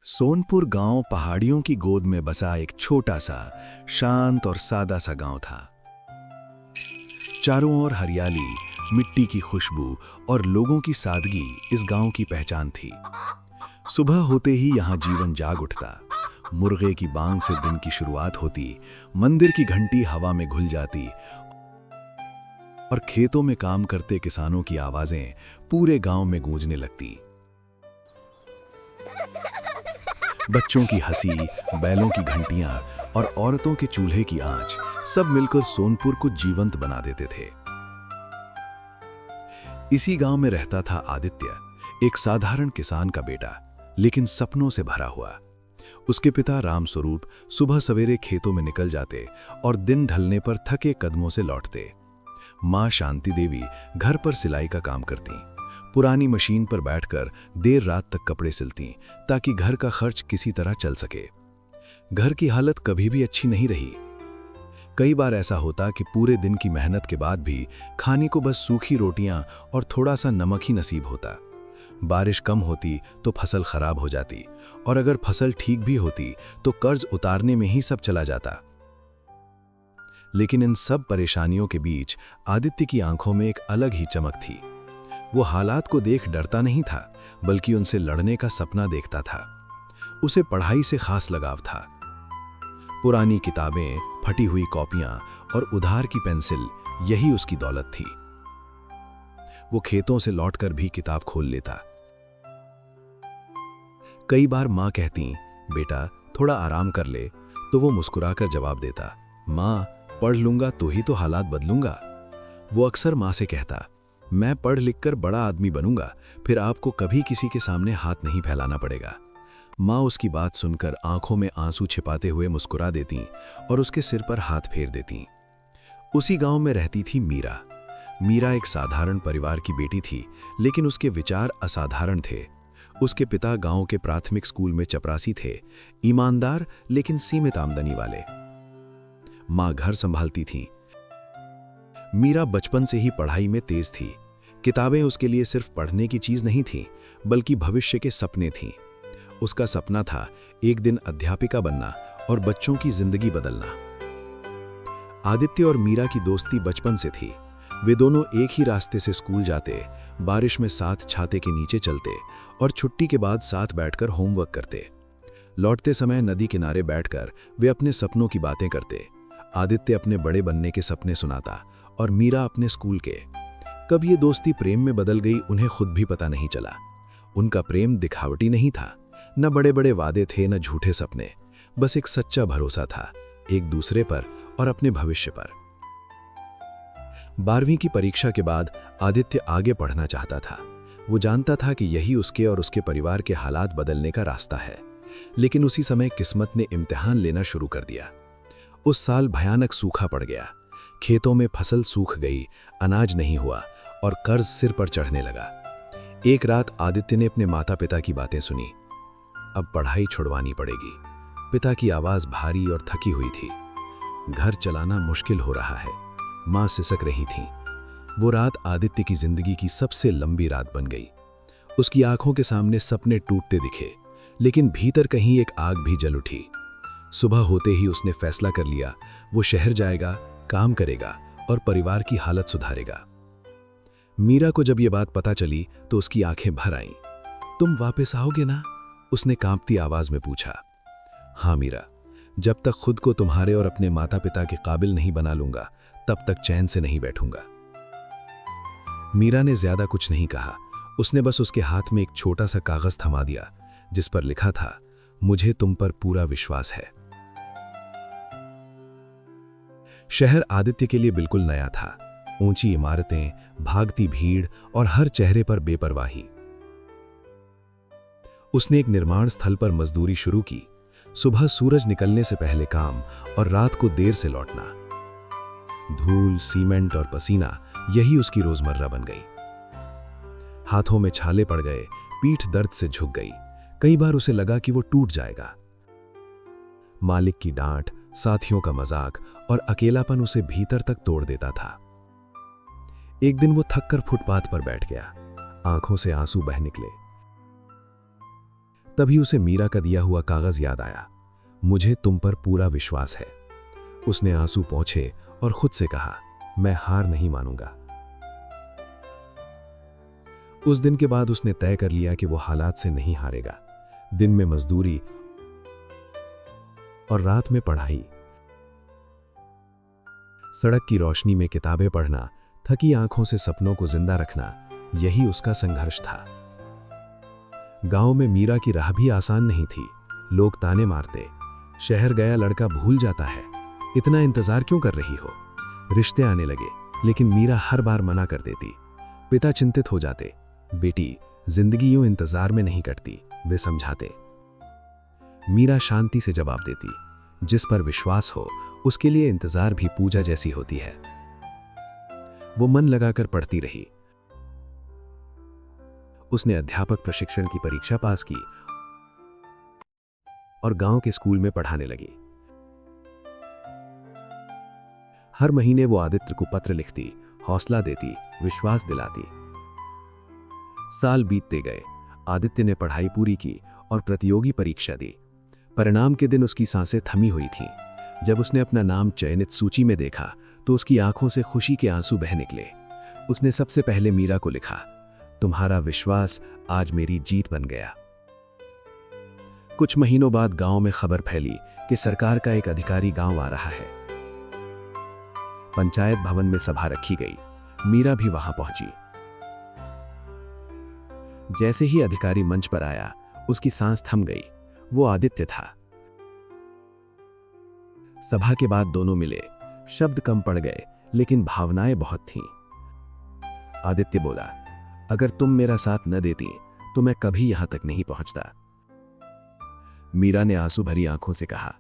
सोनपुर गांव पहाड़ियों की गोद में बसा एक छोटा सा शांत और सादा सा गांव था। चारों ओर हरियाली, मिट्टी की खुशबू और लोगों की सादगी इस गांव की पहचान थी। सुबह होते ही यहां जीवन जाग उठता। मुर्गे की बांग से दिन की शुरुआत होती, मंदिर की घंटी हवा में घुल जाती और खेतों में काम करते किसानों की आवाजें पूरे गांव में गूंजने लगती। बच्चों की हंसी, बैलों की घंटियां और औरतों के चूल्हे की आंच सब मिलकर सोनपुर को जीवंत बना देते थे। इसी गांव में रहता था आदित्य, एक साधारण किसान का बेटा, लेकिन सपनों से भरा हुआ। उसके पिता रामस्वरूप सुबह सवेरे खेतों में निकल जाते और दिन ढलने पर थके कदमों से लौटते। मां शांति देवी घर पर सिलाई का काम करती, पुरानी मशीन पर बैठकर देर रात तक कपड़े सिलती ताकि घर का खर्च किसी तरह चल सके। घर की हालत कभी भी अच्छी नहीं रही। कई बार ऐसा होता कि पूरे दिन की मेहनत के बाद भी खाने को बस सूखी रोटियां और थोड़ा सा नमक ही नसीब होता। बारिश कम होती तो फसल खराब हो जाती, और अगर फसल ठीक भी होती तो कर्ज उतारने में ही सब चला जाता। लेकिन इन सब परेशानियों के बीच आदित्य की आंखों में एक अलग ही चमक थी। वो हालात को देख डरता नहीं था, बल्कि उनसे लड़ने का सपना देखता था। उसे पढ़ाई से खास लगाव था। पुरानी किताबें, फटी हुई कॉपियां और उधार की पेंसिल, यही उसकी दौलत थी। वो खेतों से लौटकर भी किताब खोल लेता। कई बार मां कहती, बेटा थोड़ा आराम कर ले, तो वो मुस्कुराकर जवाब देता, मां पढ़ लूंगा तो ही तो हालात बदलूंगा। वो अक्सर मां से कहता, मैं पढ़ लिख कर बड़ा आदमी बनूंगा, फिर आपको कभी किसी के सामने हाथ नहीं फैलाना पड़ेगा। माँ उसकी बात सुनकर आंखों में आंसू छिपाते हुए मुस्कुरा देती और उसके सिर पर हाथ फेर देती। उसी गांव में रहती थी मीरा। मीरा एक साधारण परिवार की बेटी थी, लेकिन उसके विचार असाधारण थे। उसके पिता गांव के प्राथमिक स्कूल में चपरासी थे, ईमानदार लेकिन सीमित आमदनी वाले। माँ घर संभालती थी। मीरा बचपन से ही पढ़ाई में तेज थी। किताबें उसके लिए सिर्फ पढ़ने की चीज नहीं थीं, बल्कि भविष्य के सपने थीं। उसका सपना था एक दिन अध्यापिका बनना और बच्चों की जिंदगी बदलना। आदित्य और मीरा की दोस्ती बचपन से थी। वे दोनों एक ही रास्ते से स्कूल जाते, बारिश में साथ छाते के नीचे चलते और छुट्टी के बाद साथ बैठकर होमवर्क करते। लौटते समय नदी किनारे बैठकर वे अपने सपनों की बातें करते। आदित्य अपने बड़े बनने के सपने सुनाता और मीरा अपने स्कूल के। कब ये दोस्ती प्रेम में बदल गई, उन्हें खुद भी पता नहीं चला। उनका प्रेम दिखावटी नहीं था, न बड़े बड़े वादे थे, न झूठे सपने। बस एक सच्चा भरोसा था, एक दूसरे पर और अपने भविष्य पर। 12वीं की परीक्षा के बाद आदित्य आगे पढ़ना चाहता था। वो जानता था कि यही उसके और उसके परिवार के हालात बदलने का रास्ता है। लेकिन उसी समय किस्मत ने इम्तिहान लेना शुरू कर दिया। उस साल भयानक सूखा पड़ गया। खेतों में फसल सूख गई, अनाज नहीं हुआ और कर्ज सिर पर चढ़ने लगा। एक रात आदित्य ने अपने माता पिता की बातें सुनी। अब पढ़ाई छुड़वानी पड़ेगी। पिता की आवाज भारी और थकी हुई थी। घर चलाना मुश्किल हो रहा है। मां सिसक रही थी। वो रात आदित्य की जिंदगी की सबसे लंबी रात बन गई। उसकी आंखों के सामने सपने टूटते दिखे, लेकिन भीतर कहीं एक आग भी जल उठी। सुबह होते ही उसने फैसला कर लिया, वो शहर जाएगा, काम करेगा और परिवार की हालत सुधारेगा। मीरा को जब ये बात पता चली तो उसकी आंखें भर आईं। तुम वापस आओगे ना? उसने कांपती आवाज में पूछा। हाँ मीरा, जब तक खुद को तुम्हारे और अपने माता पिता के काबिल नहीं बना लूंगा, तब तक चैन से नहीं बैठूंगा। मीरा ने ज्यादा कुछ नहीं कहा। उसने बस उसके हाथ में एक छोटा सा कागज थमा दिया, जिस पर लिखा था, मुझे तुम पर पूरा विश्वास है। शहर आदित्य के लिए बिल्कुल नया था। ऊंची इमारतें, भागती भीड़ और हर चेहरे पर बेपरवाही। उसने एक निर्माण स्थल पर मजदूरी शुरू की। सुबह सूरज निकलने से पहले काम और रात को देर से लौटना। धूल, सीमेंट और पसीना, यही उसकी रोजमर्रा बन गई। हाथों में छाले पड़ गए, पीठ दर्द से झुक गई। कई बार उसे लगा कि वो टूट जाएगा। मालिक की डांट, साथियों का मजाक और अकेलापन उसे भीतर तक तोड़ देता था। एक दिन वो थककर फुटपाथ पर बैठ गया। आंखों से आंसू बह निकले। तभी उसे मीरा का दिया हुआ कागज याद आया। मुझे तुम पर पूरा विश्वास है। उसने आंसू पोंछे और खुद से कहा, मैं हार नहीं मानूंगा। उस दिन के बाद उसने तय कर लिया कि वो हालात से नहीं हारेगा। दिन में मजदूरी और रात में पढ़ाई, सड़क की रोशनी में किताबें पढ़ना, थकी आंखों से सपनों को जिंदा रखना, यही उसका संघर्ष था। गांव में मीरा की राह भी आसान नहीं थी। लोग ताने मारते, शहर गया लड़का भूल जाता है, इतना इंतजार क्यों कर रही हो। रिश्ते आने लगे, लेकिन मीरा हर बार मना कर देती। पिता चिंतित हो जाते, बेटी जिंदगी यूं इंतजार में नहीं कटती, वे समझाते। मीरा शांति से जवाब देती, जिस पर विश्वास हो उसके लिए इंतजार भी पूजा जैसी होती है। वो मन लगाकर पढ़ती रही। उसने अध्यापक प्रशिक्षण की परीक्षा पास की और गांव के स्कूल में पढ़ाने लगी। हर महीने वो आदित्य को पत्र लिखती, हौसला देती, विश्वास दिलाती। साल बीतते गए। आदित्य ने पढ़ाई पूरी की और प्रतियोगी परीक्षा दी। परिणाम के दिन उसकी सांसें थमी हुई थीं। जब उसने अपना नाम चयनित सूची में देखा तो उसकी आंखों से खुशी के आंसू बह निकले। उसने सबसे पहले मीरा को लिखा, तुम्हारा विश्वास आज मेरी जीत बन गया। कुछ महीनों बाद गांव में खबर फैली कि सरकार का एक अधिकारी गांव आ रहा है। पंचायत भवन में सभा रखी गई। मीरा भी वहां पहुंची। जैसे ही अधिकारी मंच पर आया, उसकी सांस थम गई। वो आदित्य था। सभा के बाद दोनों मिले। शब्द कम पड़ गए, लेकिन भावनाएं बहुत थीं। आदित्य बोला, अगर तुम मेरा साथ न देती तो मैं कभी यहां तक नहीं पहुंचता। मीरा ने आंसू भरी आंखों से कहा,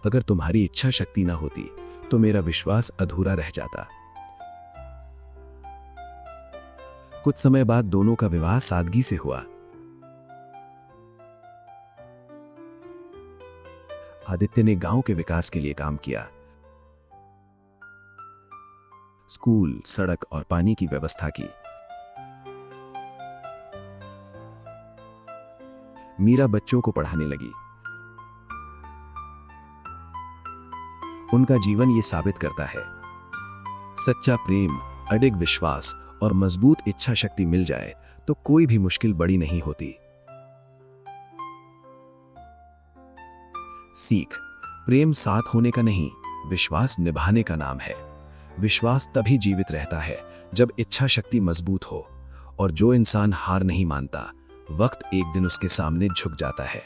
अगर तुम्हारी इच्छा शक्ति न होती तो मेरा विश्वास अधूरा रह जाता। कुछ समय बाद दोनों का विवाह सादगी से हुआ। आदित्य ने गांव के विकास के लिए काम किया। स्कूल, सड़क और पानी की व्यवस्था की। मीरा बच्चों को पढ़ाने लगी। उनका जीवन ये साबित करता है, सच्चा प्रेम, अडिग विश्वास और मजबूत इच्छा शक्ति मिल जाए तो कोई भी मुश्किल बड़ी नहीं होती। सीख, प्रेम साथ होने का नहीं, विश्वास निभाने का नाम है। विश्वास तभी जीवित रहता है जब इच्छा शक्ति मजबूत हो, और जो इंसान हार नहीं मानता, वक्त एक दिन उसके सामने झुक जाता है।